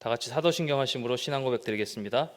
다 같이 사도신경 하심으로 신앙 고백 드리겠습니다.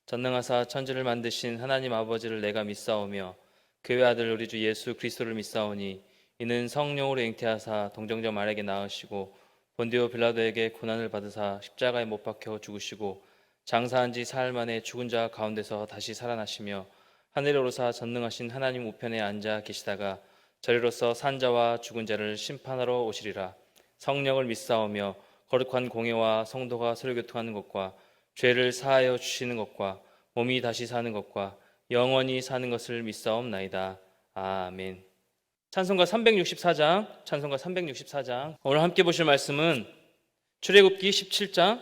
전능하사 천지를 만드신 하나님 아버지를 내가 믿사오며 그의 아들 우리 주 예수 그리스도를 믿사오니 이는 성령으로 잉태하사 동정녀 마리아에게 낳으시고 본디오 빌라도에게 고난을 받으사 십자가에 못 박혀 죽으시고 장사한 지 사흘 만에 죽은 자 가운데서 다시 살아나시며 하늘에 오르사 전능하신 하나님 우편에 앉아 계시다가 저리로서 산 자와 죽은 자를 심판하러 오시리라. 성령을 믿사오며 거룩한 공예와 성도가 서로 교통하는 것과 죄를 사하여 주시는 것과 몸이 다시 사는 것과 영원히 사는 것을 믿사옵나이다. 아멘. 찬송가 364장 오늘 함께 보실 말씀은 출애굽기 17장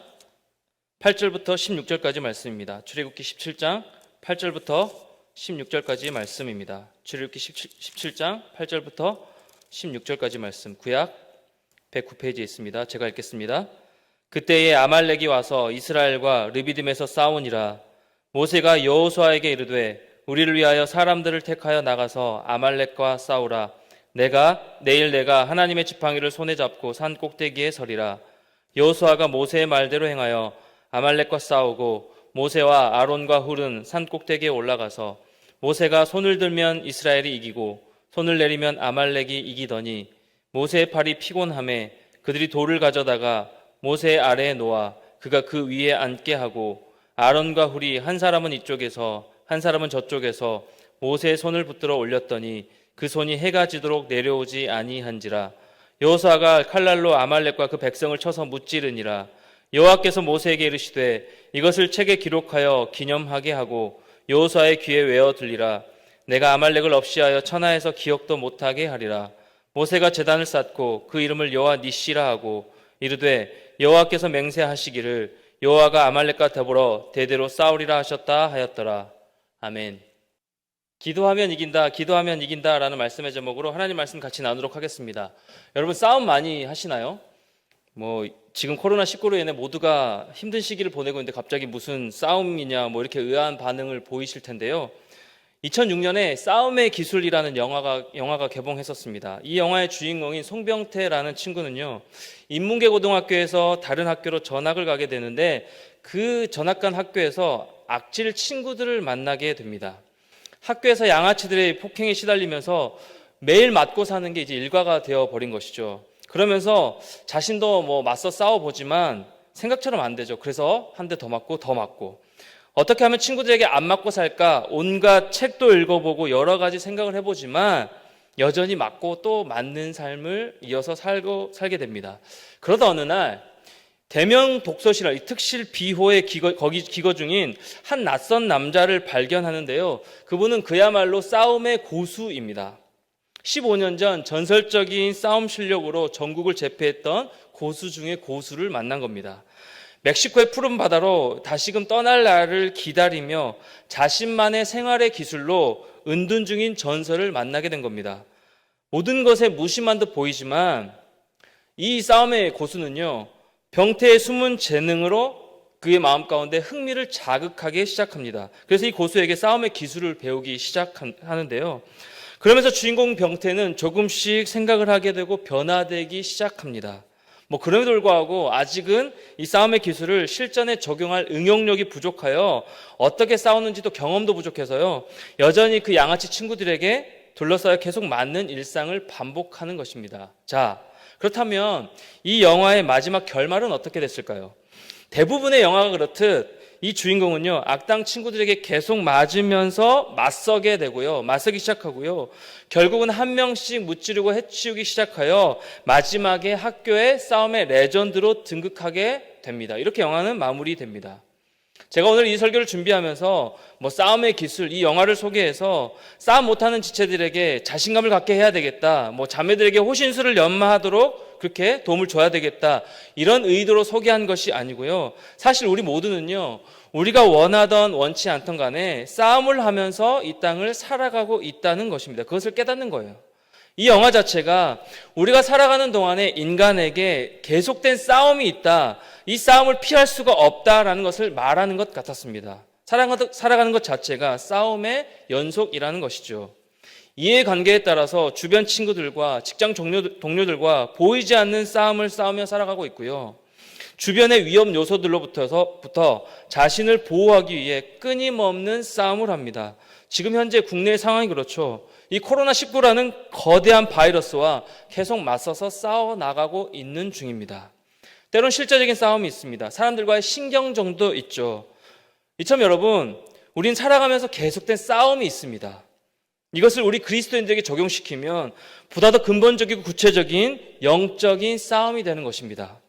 8절부터 16절까지 말씀입니다. 출애굽기 17장 8절부터 16절까지 말씀입니다. 출애굽기 17장 8절부터 16절까지 말씀, 구약 109페이지에 있습니다. 제가 읽겠습니다. 그때에 아말렉이 와서 이스라엘과 르비딤에서 싸우니라. 모세가 여호수아에게 이르되 우리를 위하여 사람들을 택하여 나가서 아말렉과 싸우라. 내일 내가 하나님의 지팡이를 손에 잡고 산 꼭대기에 서리라. 여호수아가 모세의 말대로 행하여 아말렉과 싸우고 모세와 아론과 훌은 산 꼭대기에 올라가서 모세가 손을 들면 이스라엘이 이기고 손을 내리면 아말렉이 이기더니 모세의 팔이 피곤하매 그들이 돌을 가져다가 모세의 아래에 놓아 그가 그 위에 앉게 하고 아론과 훌이 한 사람은 이쪽에서 한 사람은 저쪽에서 모세의 손을 붙들어 올렸더니 그 손이 해가 지도록 내려오지 아니한지라. 여호수아가 칼날로 아말렉과 그 백성을 쳐서 무찌르니라. 여호와께서 모세에게 이르시되 이것을 책에 기록하여 기념하게 하고 여호수아의 귀에 외어 들리라. 내가 아말렉을 없이하여 천하에서 기억도 못하게 하리라. 모세가 제단을 쌓고 그 이름을 여호와 니시라 하고 이르되 여호와께서 맹세하시기를 여호와가 아말렉과 더불어 대대로 싸우리라 하셨다 하였더라. 아멘. 기도하면 이긴다 라는 말씀의 제목으로 하나님 말씀 같이 나누도록 하겠습니다. 여러분 싸움 많이 하시나요? 지금 코로나19로 인해 모두가 힘든 시기를 보내고 있는데 갑자기 무슨 싸움이냐 이렇게 의아한 반응을 보이실 텐데요. 2006년에 싸움의 기술이라는 영화가 개봉했었습니다. 이 영화의 주인공인 송병태라는 친구는요, 인문계 고등학교에서 다른 학교로 전학을 가게 되는데 그 전학 간 학교에서 악질 친구들을 만나게 됩니다. 학교에서 양아치들의 폭행에 시달리면서 매일 맞고 사는 게 이제 일과가 되어버린 것이죠. 그러면서 자신도 맞서 싸워보지만 생각처럼 안 되죠. 그래서 한 대 더 맞고 어떻게 하면 친구들에게 안 맞고 살까 온갖 책도 읽어보고 여러 가지 생각을 해보지만 여전히 맞고 또 맞는 삶을 이어서 살게 됩니다. 그러다 어느 날 대명 독서실, 특실 비호에 기거 중인 한 낯선 남자를 발견하는데요. 그분은 그야말로 싸움의 고수입니다. 15년 전 전설적인 싸움 실력으로 전국을 제패했던 고수 중에 고수를 만난 겁니다. 멕시코의 푸른 바다로 다시금 떠날 날을 기다리며 자신만의 생활의 기술로 은둔 중인 전설을 만나게 된 겁니다. 모든 것에 무심한 듯 보이지만 이 싸움의 고수는요, 병태의 숨은 재능으로 그의 마음 가운데 흥미를 자극하기 시작합니다. 그래서 이 고수에게 싸움의 기술을 배우기 시작하는데요. 그러면서 주인공 병태는 조금씩 생각을 하게 되고 변화되기 시작합니다. 그럼에도 불구하고 아직은 이 싸움의 기술을 실전에 적용할 응용력이 부족하여 어떻게 싸우는지도 경험도 부족해서요, 여전히 그 양아치 친구들에게 둘러싸여 계속 맞는 일상을 반복하는 것입니다. 자, 그렇다면 이 영화의 마지막 결말은 어떻게 됐을까요? 대부분의 영화가 그렇듯 이 주인공은요, 악당 친구들에게 계속 맞으면서 맞서기 시작하고요, 결국은 한 명씩 무찌르고 해치우기 시작하여 마지막에 학교의 싸움의 레전드로 등극하게 됩니다. 이렇게 영화는 마무리됩니다. 제가 오늘 이 설교를 준비하면서 싸움의 기술, 이 영화를 소개해서 싸움 못하는 지체들에게 자신감을 갖게 해야 되겠다, 자매들에게 호신술을 연마하도록 그렇게 도움을 줘야 되겠다, 이런 의도로 소개한 것이 아니고요. 사실 우리 모두는요, 우리가 원하던 원치 않던 간에 싸움을 하면서 이 땅을 살아가고 있다는 것입니다. 그것을 깨닫는 거예요. 이 영화 자체가 우리가 살아가는 동안에 인간에게 계속된 싸움이 있다, 이 싸움을 피할 수가 없다라는 것을 말하는 것 같았습니다. 살아가는 것 자체가 싸움의 연속이라는 것이죠. 이해관계에 따라서 주변 친구들과 직장 동료들과 보이지 않는 싸움을 싸우며 살아가고 있고요. 주변의 위험 요소들로부터 자신을 보호하기 위해 끊임없는 싸움을 합니다. 지금 현재 국내 상황이 그렇죠. 이 코로나19라는 거대한 바이러스와 계속 맞서서 싸워나가고 있는 중입니다. 때론 실제적인 싸움이 있습니다. 사람들과의 신경전도 있죠. 이처럼 여러분, 우린 살아가면서 계속된 싸움이 있습니다. 이것을 우리 그리스도인들에게 적용시키면 보다 더 근본적이고 구체적인 영적인 싸움이 되는 것입니다.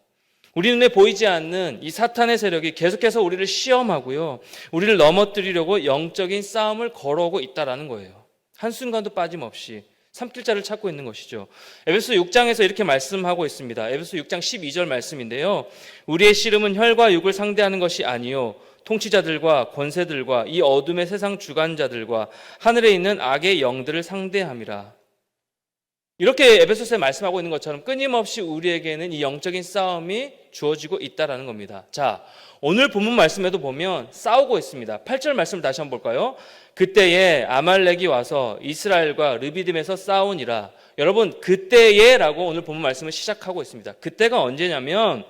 우리 눈에 보이지 않는 이 사탄의 세력이 계속해서 우리를 시험하고요, 우리를 넘어뜨리려고 영적인 싸움을 걸어오고 있다는 거예요. 한순간도 빠짐없이 삼킬자를 찾고 있는 것이죠. 에베소 6장에서 이렇게 말씀하고 있습니다. 에베소 6장 12절 말씀인데요. 우리의 씨름은 혈과 육을 상대하는 것이 아니요 통치자들과 권세들과 이 어둠의 세상 주관자들과 하늘에 있는 악의 영들을 상대함이라. 이렇게 에베소서에 말씀하고 있는 것처럼 끊임없이 우리에게는 이 영적인 싸움이 주어지고 있다는 겁니다. 자, 오늘 본문 말씀에도 보면 싸우고 있습니다. 8절 말씀을 다시 한번 볼까요? 그때에 아말렉이 와서 이스라엘과 르비딤에서 싸우니라. 여러분, 그때에 라고 오늘 본문 말씀을 시작하고 있습니다. 그때가 언제냐면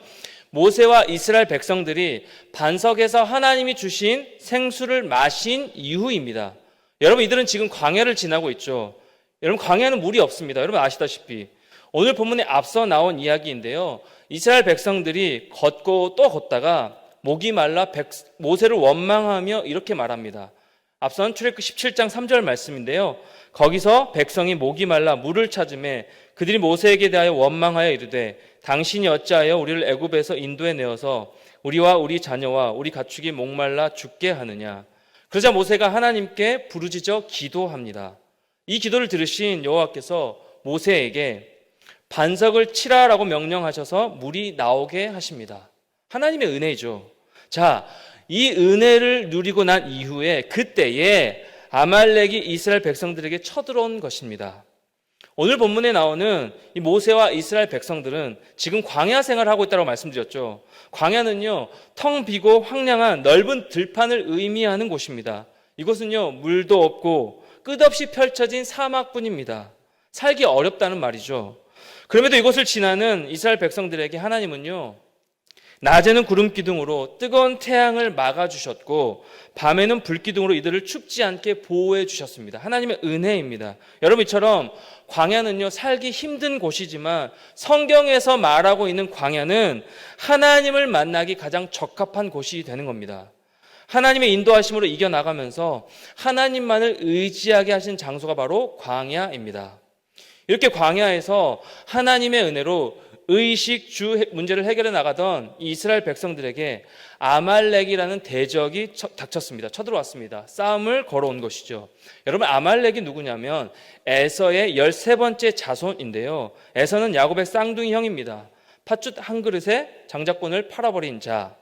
모세와 이스라엘 백성들이 반석에서 하나님이 주신 생수를 마신 이후입니다. 여러분, 이들은 지금 광야를 지나고 있죠. 여러분, 광야는 물이 없습니다. 여러분 아시다시피 오늘 본문에 앞서 나온 이야기인데요, 이스라엘 백성들이 걷고 또 걷다가 목이 말라 모세를 원망하며 이렇게 말합니다. 앞선 출애굽기 17장 3절 말씀인데요, 거기서 백성이 목이 말라 물을 찾으매 그들이 모세에게 대하여 원망하여 이르되 당신이 어찌하여 우리를 애굽에서 인도해 내어서 우리와 우리 자녀와 우리 가축이 목말라 죽게 하느냐. 그러자 모세가 하나님께 부르짖어 기도합니다. 이 기도를 들으신 여호와께서 모세에게 반석을 치라라고 명령하셔서 물이 나오게 하십니다. 하나님의 은혜죠. 자, 이 은혜를 누리고 난 이후에 그때에 아말렉이 이스라엘 백성들에게 쳐들어온 것입니다. 오늘 본문에 나오는 이 모세와 이스라엘 백성들은 지금 광야 생활을 하고 있다고 말씀드렸죠. 광야는요, 텅 비고 황량한 넓은 들판을 의미하는 곳입니다. 이곳은요, 물도 없고 끝없이 펼쳐진 사막뿐입니다. 살기 어렵다는 말이죠. 그럼에도 이곳을 지나는 이스라엘 백성들에게 하나님은요, 낮에는 구름 기둥으로 뜨거운 태양을 막아주셨고 밤에는 불 기둥으로 이들을 춥지 않게 보호해 주셨습니다. 하나님의 은혜입니다. 여러분, 이처럼 광야는요, 살기 힘든 곳이지만 성경에서 말하고 있는 광야는 하나님을 만나기 가장 적합한 곳이 되는 겁니다. 하나님의 인도하심으로 이겨나가면서 하나님만을 의지하게 하신 장소가 바로 광야입니다. 이렇게 광야에서 하나님의 은혜로 의식 주 문제를 해결해 나가던 이스라엘 백성들에게 아말렉이라는 대적이 닥쳤습니다. 쳐들어왔습니다. 싸움을 걸어온 것이죠. 여러분, 아말렉이 누구냐면 에서의 13번째 자손인데요, 에서는 야곱의 쌍둥이 형입니다. 팥죽 한 그릇에 장자권을 팔아버린 자,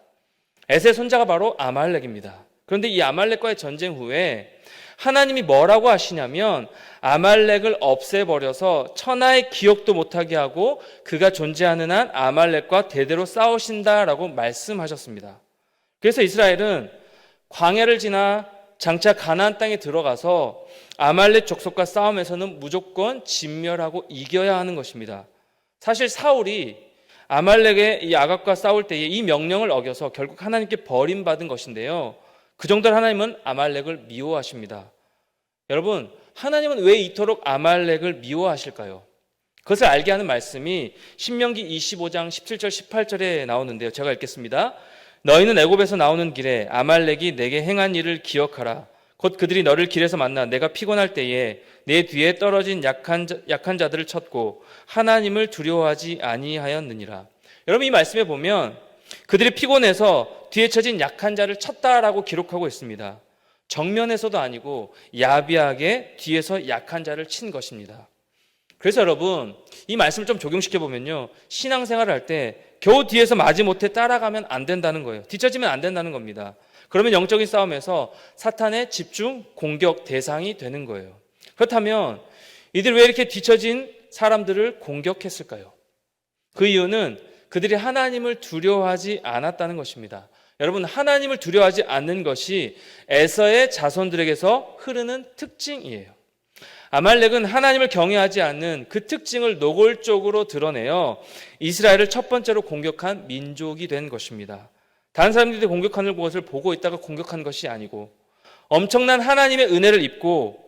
에서의 손자가 바로 아말렉입니다. 그런데 이 아말렉과의 전쟁 후에 하나님이 뭐라고 하시냐면 아말렉을 없애버려서 천하의 기억도 못하게 하고 그가 존재하는 한 아말렉과 대대로 싸우신다라고 말씀하셨습니다. 그래서 이스라엘은 광야를 지나 장차 가나안 땅에 들어가서 아말렉 족속과 싸움에서는 무조건 진멸하고 이겨야 하는 것입니다. 사실 사울이 아말렉의 이 아각과 싸울 때에 이 명령을 어겨서 결국 하나님께 버림받은 것인데요, 그 정도로 하나님은 아말렉을 미워하십니다. 여러분, 하나님은 왜 이토록 아말렉을 미워하실까요? 그것을 알게 하는 말씀이 신명기 25장 17절 18절에 나오는데요, 제가 읽겠습니다. 너희는 애굽에서 나오는 길에 아말렉이 내게 행한 일을 기억하라. 곧 그들이 너를 길에서 만나 내가 피곤할 때에 내 뒤에 떨어진 약한 자들을 쳤고 하나님을 두려워하지 아니하였느니라. 여러분, 이 말씀에 보면 그들이 피곤해서 뒤에 쳐진 약한 자를 쳤다라고 기록하고 있습니다. 정면에서도 아니고 야비하게 뒤에서 약한 자를 친 것입니다. 그래서 여러분, 이 말씀을 좀 적용시켜 보면요, 신앙생활을 할 때 겨우 뒤에서 마지못해 따라가면 안 된다는 거예요. 뒤처지면 안 된다는 겁니다. 그러면 영적인 싸움에서 사탄의 집중 공격 대상이 되는 거예요. 그렇다면 이들이 왜 이렇게 뒤처진 사람들을 공격했을까요? 그 이유는 그들이 하나님을 두려워하지 않았다는 것입니다. 여러분, 하나님을 두려워하지 않는 것이 에서의 자손들에게서 흐르는 특징이에요. 아말렉은 하나님을 경외하지 않는 그 특징을 노골적으로 드러내어 이스라엘을 첫 번째로 공격한 민족이 된 것입니다. 다른 사람들이 공격하는 것을 보고 있다가 공격한 것이 아니고 엄청난 하나님의 은혜를 입고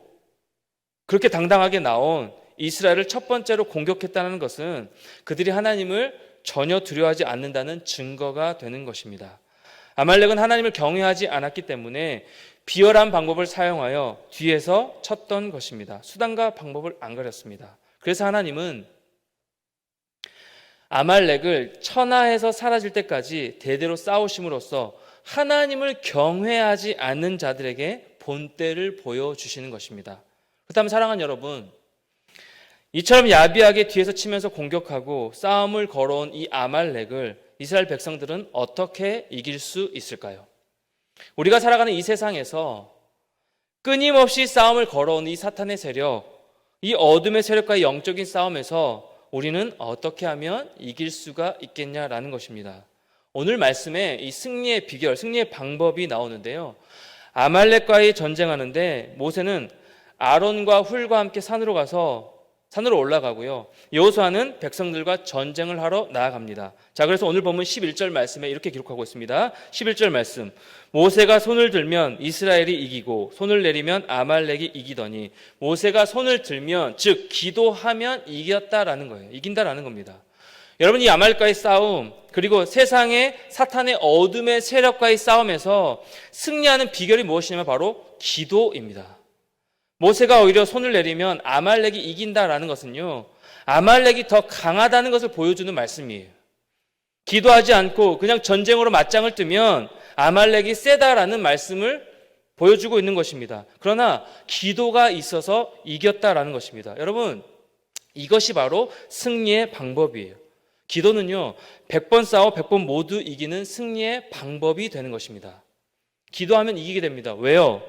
그렇게 당당하게 나온 이스라엘을 첫 번째로 공격했다는 것은 그들이 하나님을 전혀 두려워하지 않는다는 증거가 되는 것입니다. 아말렉은 하나님을 경외하지 않았기 때문에 비열한 방법을 사용하여 뒤에서 쳤던 것입니다. 수단과 방법을 안 가렸습니다. 그래서 하나님은 아말렉을 천하에서 사라질 때까지 대대로 싸우심으로써 하나님을 경외하지 않는 자들에게 본때를 보여주시는 것입니다. 그렇다면 사랑하는 여러분, 이처럼 야비하게 뒤에서 치면서 공격하고 싸움을 걸어온 이 아말렉을 이스라엘 백성들은 어떻게 이길 수 있을까요? 우리가 살아가는 이 세상에서 끊임없이 싸움을 걸어온 이 사탄의 세력, 이 어둠의 세력과의 영적인 싸움에서 우리는 어떻게 하면 이길 수가 있겠냐라는 것입니다. 오늘 말씀에 이 승리의 비결, 승리의 방법이 나오는데요. 아말렉과의 전쟁하는데 모세는 아론과 훌과 함께 산으로 올라가고요. 여호수아는 백성들과 전쟁을 하러 나아갑니다. 자, 그래서 오늘 본문 11절 말씀에 이렇게 기록하고 있습니다. 11절 말씀. 모세가 손을 들면 이스라엘이 이기고 손을 내리면 아말렉이 이기더니 모세가 손을 들면 즉 기도하면 이겼다라는 거예요. 이긴다라는 겁니다. 여러분, 이 아말렉과의 싸움, 그리고 세상의 사탄의 어둠의 세력과의 싸움에서 승리하는 비결이 무엇이냐면 바로 기도입니다. 모세가 오히려 손을 내리면 아말렉이 이긴다라는 것은요, 아말렉이 더 강하다는 것을 보여주는 말씀이에요. 기도하지 않고 그냥 전쟁으로 맞짱을 뜨면 아말렉이 세다라는 말씀을 보여주고 있는 것입니다. 그러나 기도가 있어서 이겼다라는 것입니다. 여러분, 이것이 바로 승리의 방법이에요. 기도는요, 100번 싸워 100번 모두 이기는 승리의 방법이 되는 것입니다. 기도하면 이기게 됩니다. 왜요?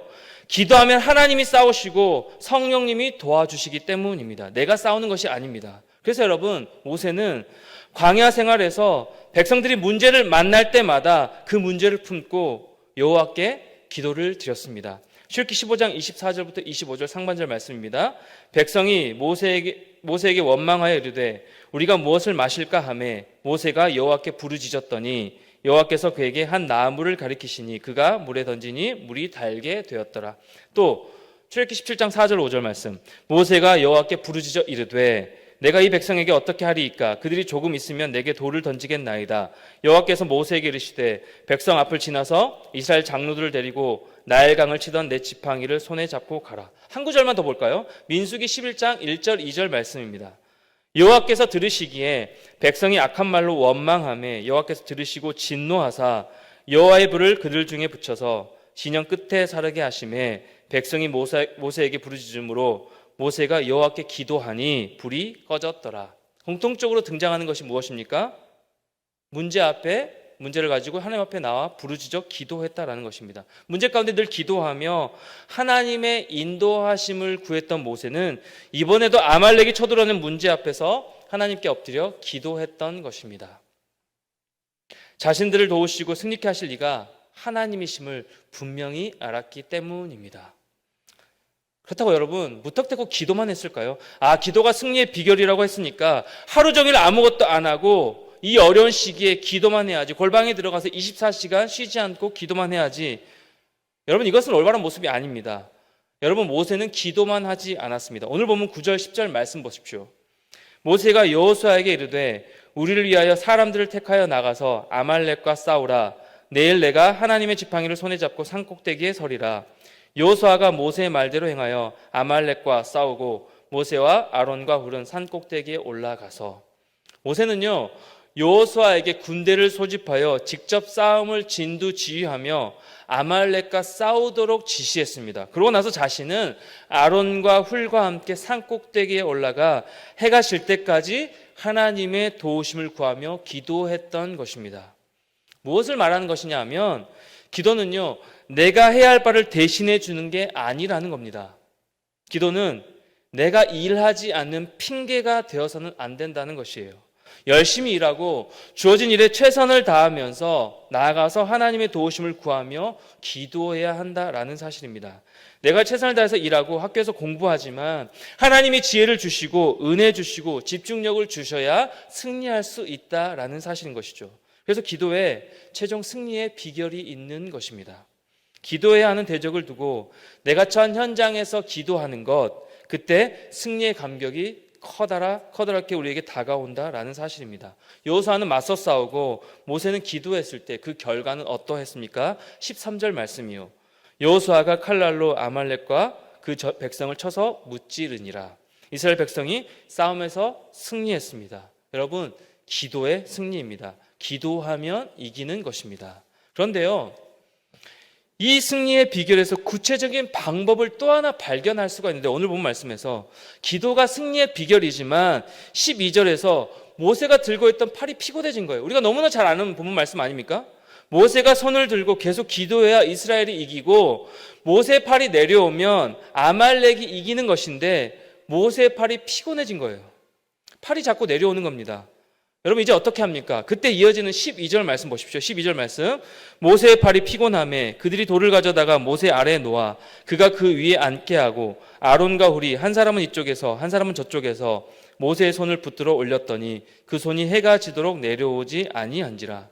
기도하면 하나님이 싸우시고 성령님이 도와주시기 때문입니다. 내가 싸우는 것이 아닙니다. 그래서 여러분, 모세는 광야 생활에서 백성들이 문제를 만날 때마다 그 문제를 품고 여호와께 기도를 드렸습니다. 출애굽기 15장 24절부터 25절 상반절 말씀입니다. 백성이 모세에게 원망하여 이르되 우리가 무엇을 마실까 하매 모세가 여호와께 부르짖었더니 여호와께서 그에게 한 나무를 가리키시니 그가 물에 던지니 물이 달게 되었더라. 또 출애굽기 17장 4절 5절 말씀. 모세가 여호와께 부르짖어 이르되 내가 이 백성에게 어떻게 하리이까? 그들이 조금 있으면 내게 돌을 던지겠나이다. 여호와께서 모세에게 이르시되 백성 앞을 지나서 이스라엘 장로들을 데리고 나일강을 치던 내 지팡이를 손에 잡고 가라. 한 구절만 더 볼까요? 민수기 11장 1절 2절 말씀입니다. 여호와께서 들으시기에 백성이 악한 말로 원망하며 여호와께서 들으시고 진노하사 여호와의 불을 그들 중에 붙여서 진영 끝에 사르게 하시매 백성이 모세에게 부르짖음으로 모세가 여호와께 기도하니 불이 꺼졌더라. 공통적으로 등장하는 것이 무엇입니까? 문제 앞에 문제를 가지고 하나님 앞에 나와 부르짖어 기도했다라는 것입니다. 문제 가운데 늘 기도하며 하나님의 인도하심을 구했던 모세는 이번에도 아말렉이 쳐들어오는 문제 앞에서 하나님께 엎드려 기도했던 것입니다. 자신들을 도우시고 승리케 하실 이가 하나님이심을 분명히 알았기 때문입니다. 그렇다고 여러분, 무턱대고 기도만 했을까요? 기도가 승리의 비결이라고 했으니까 하루 종일 아무것도 안 하고 이 어려운 시기에 기도만 해야지, 골방에 들어가서 24시간 쉬지 않고 기도만 해야지. 여러분, 이것은 올바른 모습이 아닙니다. 여러분, 모세는 기도만 하지 않았습니다. 오늘 보면 9절 10절 말씀 보십시오. 모세가 여호수아에게 이르되 우리를 위하여 사람들을 택하여 나가서 아말렉과 싸우라. 내일 내가 하나님의 지팡이를 손에 잡고 산꼭대기에 서리라. 여호수아가 모세의 말대로 행하여 아말렉과 싸우고 모세와 아론과 훌은 산꼭대기에 올라가서. 모세는요, 여호수아에게 군대를 소집하여 직접 싸움을 진두지휘하며 아말렉과 싸우도록 지시했습니다. 그러고 나서 자신은 아론과 훌과 함께 산꼭대기에 올라가 해가 질 때까지 하나님의 도우심을 구하며 기도했던 것입니다. 무엇을 말하는 것이냐 하면 기도는요, 내가 해야 할 바를 대신해 주는 게 아니라는 겁니다. 기도는 내가 일하지 않는 핑계가 되어서는 안 된다는 것이에요. 열심히 일하고 주어진 일에 최선을 다하면서 나아가서 하나님의 도우심을 구하며 기도해야 한다라는 사실입니다. 내가 최선을 다해서 일하고 학교에서 공부하지만 하나님이 지혜를 주시고 은혜 주시고 집중력을 주셔야 승리할 수 있다라는 사실인 것이죠. 그래서 기도에 최종 승리의 비결이 있는 것입니다. 기도해야 하는 대적을 두고 내가 처한 현장에서 기도하는 것, 그때 승리의 감격이 커다랗게 우리에게 다가온다라는 사실입니다. 여호수아는 맞서 싸우고 모세는 기도했을 때 그 결과는 어떠했습니까? 13절 말씀이요. 여호수아가 칼날로 아말렉과 그 백성을 쳐서 무찌르니라. 이스라엘 백성이 싸움에서 승리했습니다. 여러분, 기도의 승리입니다. 기도하면 이기는 것입니다. 그런데요, 이 승리의 비결에서 구체적인 방법을 또 하나 발견할 수가 있는데, 오늘 본 말씀에서 기도가 승리의 비결이지만 12절에서 모세가 들고 있던 팔이 피곤해진 거예요. 우리가 너무나 잘 아는 본문 말씀 아닙니까? 모세가 손을 들고 계속 기도해야 이스라엘이 이기고 모세의 팔이 내려오면 아말렉이 이기는 것인데 모세의 팔이 피곤해진 거예요. 팔이 자꾸 내려오는 겁니다. 여러분, 이제 어떻게 합니까? 그때 이어지는 12절 말씀 보십시오. 12절 말씀. 모세의 팔이 피곤하매 그들이 돌을 가져다가 모세 아래에 놓아 그가 그 위에 앉게 하고 아론과 훌이 한 사람은 이쪽에서 한 사람은 저쪽에서 모세의 손을 붙들어 올렸더니 그 손이 해가 지도록 내려오지 아니한지라.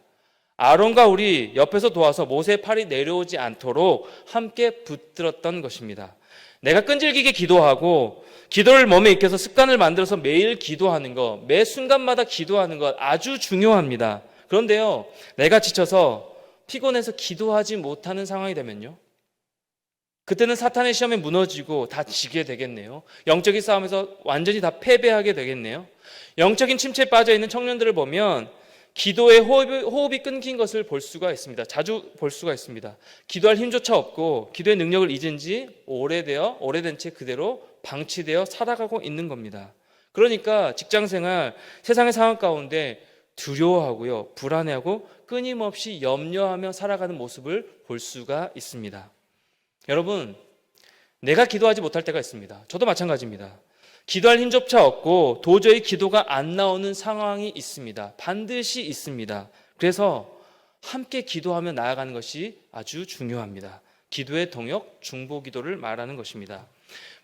아론과 훌이 옆에서 도와서 모세의 팔이 내려오지 않도록 함께 붙들었던 것입니다. 내가 끈질기게 기도하고 기도를 몸에 익혀서 습관을 만들어서 매일 기도하는 것, 매 순간마다 기도하는 것 아주 중요합니다. 그런데요, 내가 지쳐서 피곤해서 기도하지 못하는 상황이 되면요, 그때는 사탄의 시험에 무너지고 다 지게 되겠네요. 영적인 싸움에서 완전히 다 패배하게 되겠네요. 영적인 침체에 빠져있는 청년들을 보면 기도의 호흡이 끊긴 것을 볼 수가 있습니다. 자주 볼 수가 있습니다. 기도할 힘조차 없고 기도의 능력을 잊은 지 오래된 채 그대로 방치되어 살아가고 있는 겁니다. 그러니까 직장생활, 세상의 상황 가운데 두려워하고요, 불안해하고 끊임없이 염려하며 살아가는 모습을 볼 수가 있습니다. 여러분, 내가 기도하지 못할 때가 있습니다. 저도 마찬가지입니다. 기도할 힘조차 없고 도저히 기도가 안 나오는 상황이 있습니다. 반드시 있습니다. 그래서 함께 기도하며 나아가는 것이 아주 중요합니다. 기도의 동역, 중보기도를 말하는 것입니다.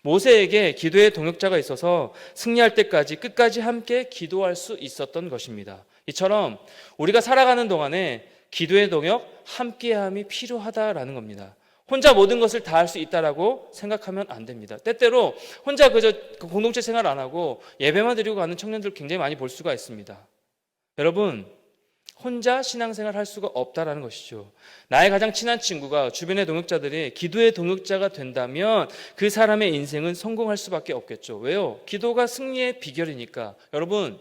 모세에게 기도의 동역자가 있어서 승리할 때까지 끝까지 함께 기도할 수 있었던 것입니다. 이처럼 우리가 살아가는 동안에 기도의 동역, 함께함이 필요하다라는 겁니다. 혼자 모든 것을 다 할 수 있다라고 생각하면 안 됩니다. 때때로 혼자 그저 공동체 생활 안 하고 예배만 드리고 가는 청년들 굉장히 많이 볼 수가 있습니다. 여러분, 혼자 신앙생활 할 수가 없다라는 것이죠. 나의 가장 친한 친구가, 주변의 동역자들이 기도의 동역자가 된다면 그 사람의 인생은 성공할 수밖에 없겠죠. 왜요? 기도가 승리의 비결이니까. 여러분,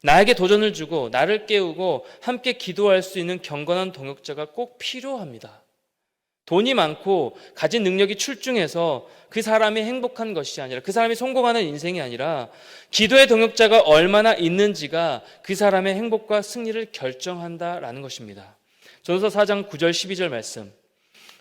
나에게 도전을 주고 나를 깨우고 함께 기도할 수 있는 경건한 동역자가 꼭 필요합니다. 돈이 많고 가진 능력이 출중해서 그 사람이 행복한 것이 아니라, 그 사람이 성공하는 인생이 아니라 기도의 동역자가 얼마나 있는지가 그 사람의 행복과 승리를 결정한다라는 것입니다. 전서 4장 9절 12절 말씀.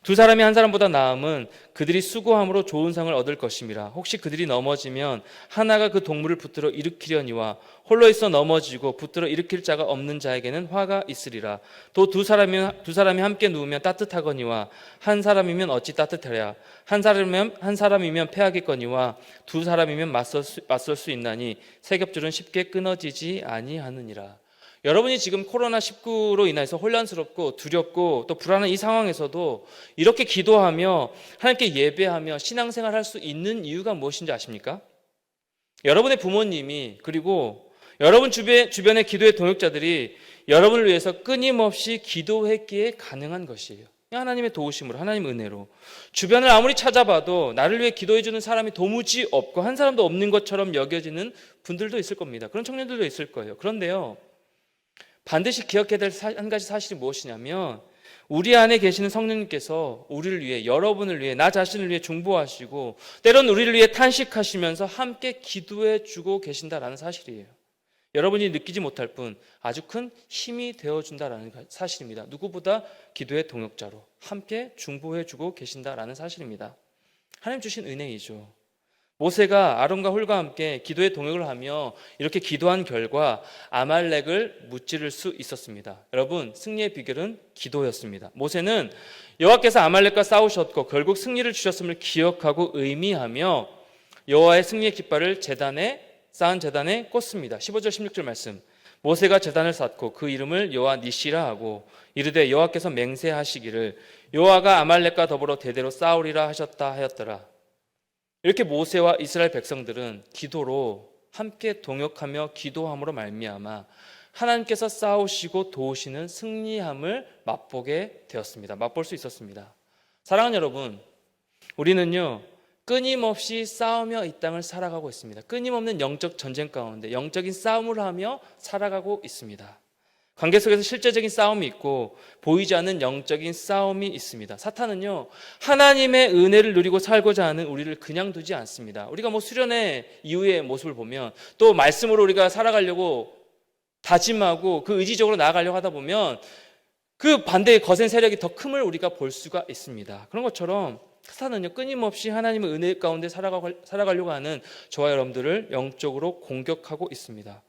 두 사람이 한 사람보다 나음은 그들이 수고함으로 좋은 상을 얻을 것임이라. 혹시 그들이 넘어지면 하나가 그 동물을 붙들어 일으키려니와 홀로 있어 넘어지고 붙들어 일으킬 자가 없는 자에게는 화가 있으리라. 또 두 사람이 함께 누우면 따뜻하거니와 한 사람이면 어찌 따뜻하랴. 한 사람이면 패하겠거니와 두 사람이면 맞설 수 있나니 세 겹줄은 쉽게 끊어지지 아니하느니라. 여러분이 지금 코로나19로 인해서 혼란스럽고 두렵고 또 불안한 이 상황에서도 이렇게 기도하며 하나님께 예배하며 신앙생활 할 수 있는 이유가 무엇인지 아십니까? 여러분의 부모님이, 그리고 여러분 주변의 기도의 동역자들이 여러분을 위해서 끊임없이 기도했기에 가능한 것이에요. 하나님의 도우심으로, 하나님의 은혜로. 주변을 아무리 찾아봐도 나를 위해 기도해주는 사람이 도무지 없고 한 사람도 없는 것처럼 여겨지는 분들도 있을 겁니다. 그런 청년들도 있을 거예요. 그런데요, 반드시 기억해야 될 한 가지 사실이 무엇이냐면, 우리 안에 계시는 성령님께서 우리를 위해, 여러분을 위해, 나 자신을 위해 중보하시고 때론 우리를 위해 탄식하시면서 함께 기도해 주고 계신다라는 사실이에요. 여러분이 느끼지 못할 뿐 아주 큰 힘이 되어준다라는 사실입니다. 누구보다 기도의 동역자로 함께 중보해 주고 계신다라는 사실입니다. 하나님 주신 은혜이죠. 모세가 아론과 홀과 함께 기도에 동역을 하며 이렇게 기도한 결과 아말렉을 무찌를 수 있었습니다. 여러분, 승리의 비결은 기도였습니다. 모세는 여호와께서 아말렉과 싸우셨고 결국 승리를 주셨음을 기억하고 의미하며 여호와의 승리의 깃발을 쌓은 제단에 꽂습니다. 15절 16절 말씀. 모세가 제단을 쌓고 그 이름을 여호와 니시라 하고 이르되 여호와께서 맹세하시기를 여호와가 아말렉과 더불어 대대로 싸우리라 하셨다 하였더라. 이렇게 모세와 이스라엘 백성들은 기도로 함께 동역하며 기도함으로 말미암아 하나님께서 싸우시고 도우시는 승리함을 맛보게 되었습니다. 맛볼 수 있었습니다. 사랑하는 여러분, 우리는요 끊임없이 싸우며 이 땅을 살아가고 있습니다. 끊임없는 영적 전쟁 가운데 영적인 싸움을 하며 살아가고 있습니다. 관계 속에서 실제적인 싸움이 있고 보이지 않는 영적인 싸움이 있습니다. 사탄은요 하나님의 은혜를 누리고 살고자 하는 우리를 그냥 두지 않습니다. 우리가 수련회 이후의 모습을 보면 또 말씀으로 우리가 살아가려고 다짐하고 그 의지적으로 나아가려고 하다 보면 그 반대의 거센 세력이 더 큼을 우리가 볼 수가 있습니다. 그런 것처럼 사탄은요 끊임없이 하나님의 은혜 가운데 살아가려고 하는 저와 여러분들을 영적으로 공격하고 있습니다.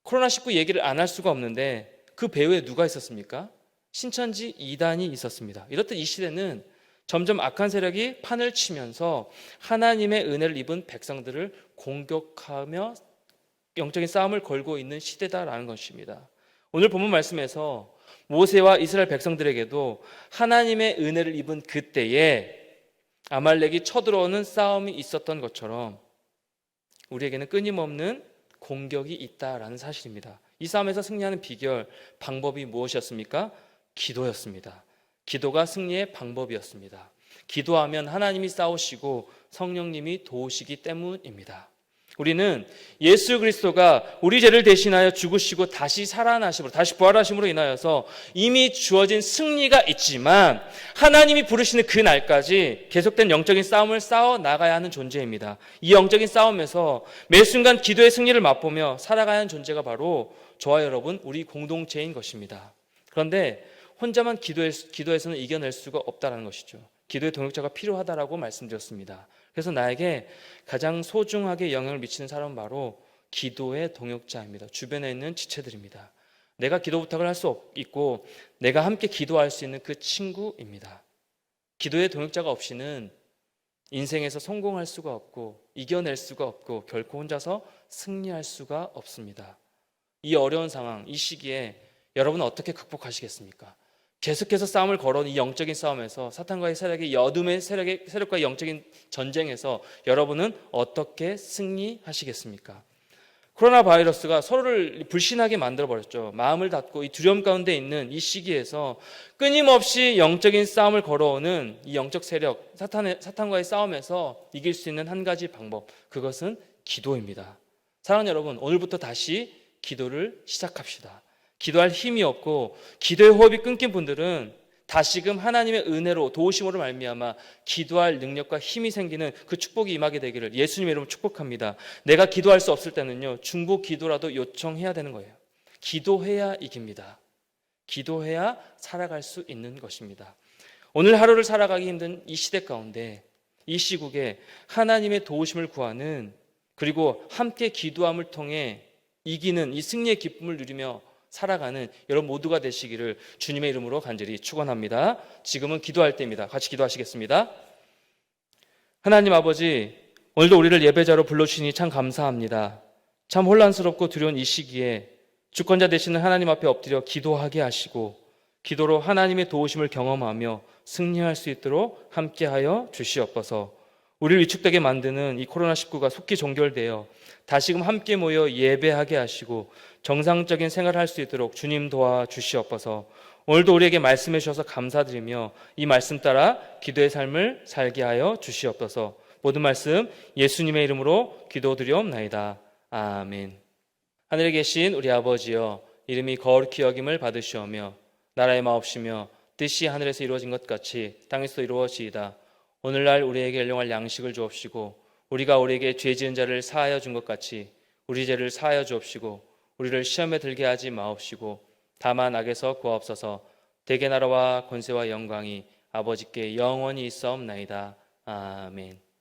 코로나19 얘기를 안 할 수가 없는데 그 배후에 누가 있었습니까? 신천지 이단이 있었습니다. 이렇듯 이 시대는 점점 악한 세력이 판을 치면서 하나님의 은혜를 입은 백성들을 공격하며 영적인 싸움을 걸고 있는 시대다라는 것입니다. 오늘 본문 말씀에서 모세와 이스라엘 백성들에게도 하나님의 은혜를 입은 그때에 아말렉이 쳐들어오는 싸움이 있었던 것처럼 우리에게는 끊임없는 공격이 있다라는 사실입니다. 이 싸움에서 승리하는 비결, 방법이 무엇이었습니까? 기도였습니다. 기도가 승리의 방법이었습니다. 기도하면 하나님이 싸우시고 성령님이 도우시기 때문입니다. 우리는 예수 그리스도가 우리 죄를 대신하여 죽으시고 다시 살아나심으로, 다시 부활하심으로 인하여서 이미 주어진 승리가 있지만 하나님이 부르시는 그 날까지 계속된 영적인 싸움을 싸워 나가야 하는 존재입니다. 이 영적인 싸움에서 매 순간 기도의 승리를 맛보며 살아가야 하는 존재가 바로 저와 여러분, 우리 공동체인 것입니다. 그런데 혼자만 기도에서는 이겨낼 수가 없다는 것이죠. 기도의 동역자가 필요하다라고 말씀드렸습니다. 그래서 나에게 가장 소중하게 영향을 미치는 사람은 바로 기도의 동역자입니다. 주변에 있는 지체들입니다. 내가 기도 부탁을 할 수 있고 내가 함께 기도할 수 있는 그 친구입니다. 기도의 동역자가 없이는 인생에서 성공할 수가 없고 이겨낼 수가 없고 결코 혼자서 승리할 수가 없습니다. 이 어려운 상황, 이 시기에 여러분은 어떻게 극복하시겠습니까? 계속해서 싸움을 걸어온 이 영적인 싸움에서 사탄과의 세력의 어둠의 세력과의 영적인 전쟁에서 여러분은 어떻게 승리하시겠습니까? 코로나 바이러스가 서로를 불신하게 만들어버렸죠. 마음을 닫고 이 두려움 가운데 있는 이 시기에서 끊임없이 영적인 싸움을 걸어오는 이 영적 세력, 사탄과의 싸움에서 이길 수 있는 한 가지 방법, 그것은 기도입니다. 사랑하는 여러분, 오늘부터 다시 기도를 시작합시다. 기도할 힘이 없고 기도의 호흡이 끊긴 분들은 다시금 하나님의 은혜로 도우심으로 말미암아 기도할 능력과 힘이 생기는 그 축복이 임하게 되기를 예수님의 이름으로 축복합니다. 내가 기도할 수 없을 때는요 중보 기도라도 요청해야 되는 거예요. 기도해야 이깁니다. 기도해야 살아갈 수 있는 것입니다. 오늘 하루를 살아가기 힘든 이 시대 가운데 이 시국에 하나님의 도우심을 구하는, 그리고 함께 기도함을 통해 이기는 이 승리의 기쁨을 누리며 살아가는 여러분 모두가 되시기를 주님의 이름으로 간절히 축원합니다. 지금은 기도할 때입니다. 같이 기도하시겠습니다. 하나님 아버지, 오늘도 우리를 예배자로 불러주시니 참 감사합니다. 참 혼란스럽고 두려운 이 시기에 주권자 되시는 하나님 앞에 엎드려 기도하게 하시고 기도로 하나님의 도우심을 경험하며 승리할 수 있도록 함께하여 주시옵소서. 우리를 위축되게 만드는 이 코로나19가 속히 종결되어 다시금 함께 모여 예배하게 하시고 정상적인 생활을 할 수 있도록 주님 도와주시옵소서. 오늘도 우리에게 말씀해 주셔서 감사드리며 이 말씀 따라 기도의 삶을 살게 하여 주시옵소서. 모든 말씀 예수님의 이름으로 기도드리옵나이다. 아멘. 하늘에 계신 우리 아버지여, 이름이 거룩히 여김을 받으시오며 나라의 마옵시며 뜻이 하늘에서 이루어진 것 같이 땅에서도 이루어지이다. 오늘날 우리에게 일용할 양식을 주옵시고 우리가 우리에게 죄 지은 자를 사하여 준 것 같이 우리 죄를 사하여 주옵시고 우리를 시험에 들게 하지 마옵시고 다만 악에서 구하옵소서. 대개 나라와 권세와 영광이 아버지께 영원히 있사옵나이다. 아멘.